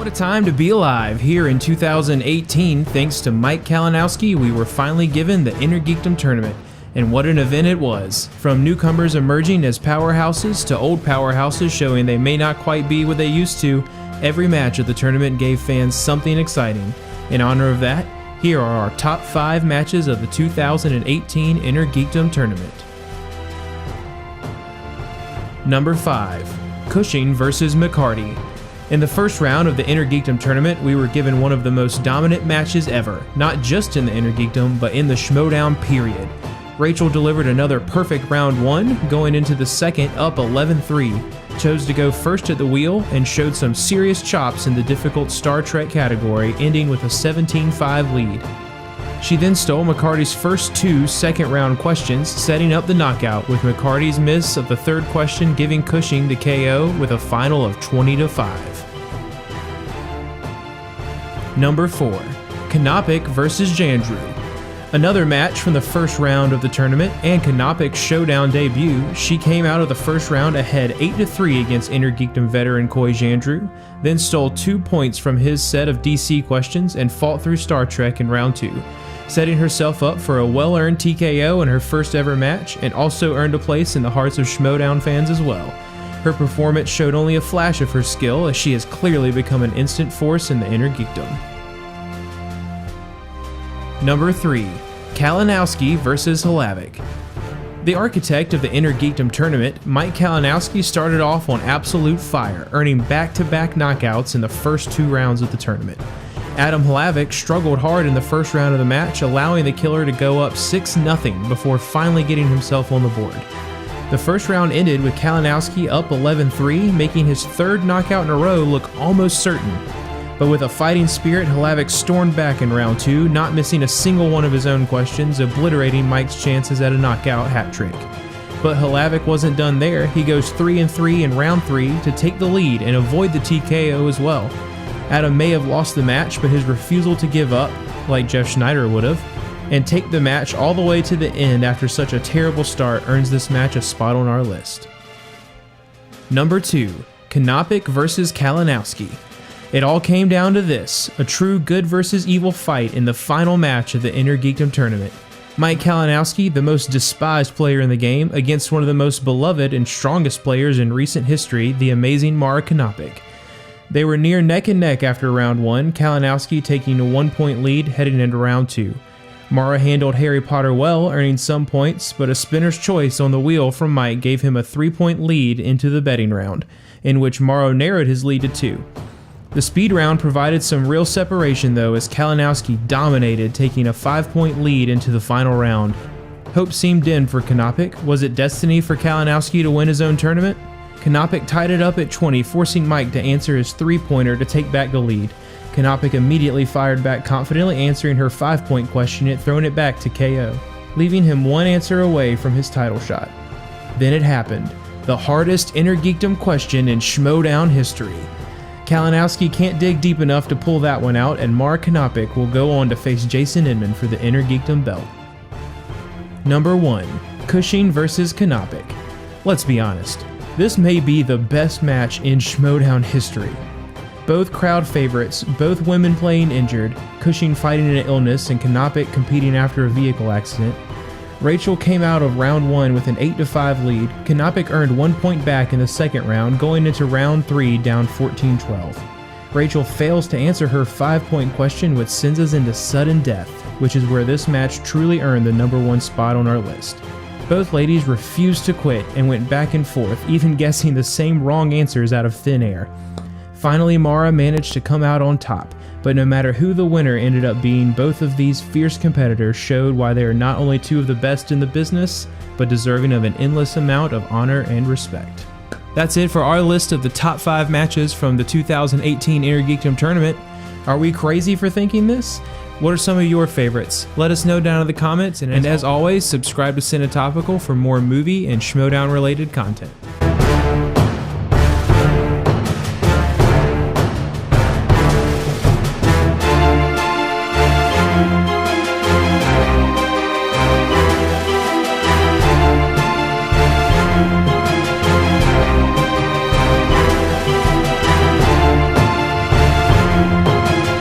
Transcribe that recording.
What a time to be alive. Here in 2018, thanks to Mike Kalinowski, we were finally given the InnerGeekdom tournament. And what an event it was. From newcomers emerging as powerhouses to old powerhouses showing they may not quite be what they used to, every match of the tournament gave fans something exciting. In honor of that, here are our top 5 matches of the 2018 InnerGeekdom tournament. Number 5. Cushing vs. McCarty. In the first round of the InnerGeekdom tournament, we were given one of the most dominant matches ever, not just in the InnerGeekdom, but in the Schmoedown period. Rachel delivered another perfect round 1, going into the second up 11-3, chose to go first at the wheel, and showed some serious chops in the difficult Star Trek category, ending with a 17-5 lead. She then stole McCarty's first 2 second-round questions, setting up the knockout, with McCarty's miss of the third question giving Cushing the KO with a final of 20-5. Number 4. Canopic vs. Jandrew. Another match from the first round of the tournament and Canopic's showdown debut. She came out of the first round ahead 8-3 against InnerGeekdom veteran Coy Jandrew, then stole 2 points from his set of DC questions and fought through Star Trek in round 2, setting herself up for a well-earned TKO in her first ever match, and also earned a place in the hearts of Schmoedown fans as well. Her performance showed only a flash of her skill, as she has clearly become an instant force in the InnerGeekdom. Number 3. Kalinowski vs. Halab. The architect of the InnerGeekdom tournament, Mike Kalinowski, started off on absolute fire, earning back-to-back knockouts in the first 2 rounds of the tournament. Adam Halab struggled hard in the first round of the match, allowing the killer to go up 6-0 before finally getting himself on the board. The first round ended with Kalinowski up 11-3, making his 3rd knockout in a row look almost certain. But with a fighting spirit, Halab stormed back in round 2, not missing a single one of his own questions, obliterating Mike's chances at a knockout hat trick. But Halab wasn't done there. He goes 3-3 in round 3 to take the lead and avoid the TKO as well. Adam may have lost the match, but his refusal to give up, like Jeff Schneider would have, and take the match all the way to the end after such a terrible start earns this match a spot on our list. Number 2. Canopic vs. Kalinowski. It all came down to this, a true good versus evil fight in the final match of the InnerGeekdom tournament. Mike Kalinowski, the most despised player in the game, against one of the most beloved and strongest players in recent history, the amazing Amara Canopic. They were near neck and neck after round 1, Kalinowski taking a 1-point lead heading into round 2. Mara handled Harry Potter well, earning some points, but a spinner's choice on the wheel from Mike gave him a 3-point lead into the betting round, in which Mara narrowed his lead to 2. The speed round provided some real separation though, as Kalinowski dominated, taking a 5-point lead into the final round. Hope seemed dim for Canopic. Was it destiny for Kalinowski to win his own tournament? Canopic tied it up at 20, forcing Mike to answer his 3-pointer to take back the lead. Canopic immediately fired back confidently, answering her 5-point question and throwing it back to KO, leaving him 1 answer away from his title shot. Then it happened. The hardest InnerGeekdom question in Schmoedown history. Kalinowski can't dig deep enough to pull that one out, and Amara Canopic will go on to face Jason Inman for the InnerGeekdom belt. Number 1. Cushing vs. Canopic. Let's be honest, this may be the best match in Schmoedown history. Both crowd favorites, both women playing injured, Cushing fighting an illness and Canopic competing after a vehicle accident. Rachel came out of round 1 with an 8-5 lead. Canopic earned 1 point back in the second round, going into round 3 down 14-12. Rachel fails to answer her 5-point question, which sends us into sudden death, which is where this match truly earned the number 1 spot on our list. Both ladies refused to quit and went back and forth, even guessing the same wrong answers out of thin air. Finally, Amara managed to come out on top, but no matter who the winner ended up being, both of these fierce competitors showed why they are not only 2 of the best in the business, but deserving of an endless amount of honor and respect. That's it for our list of the top 5 matches from the 2018 InnerGeekdom tournament. Are we crazy for thinking this? What are some of your favorites? Let us know down in the comments, and as always, subscribe to Cinetopical for more movie and Schmoedown related content.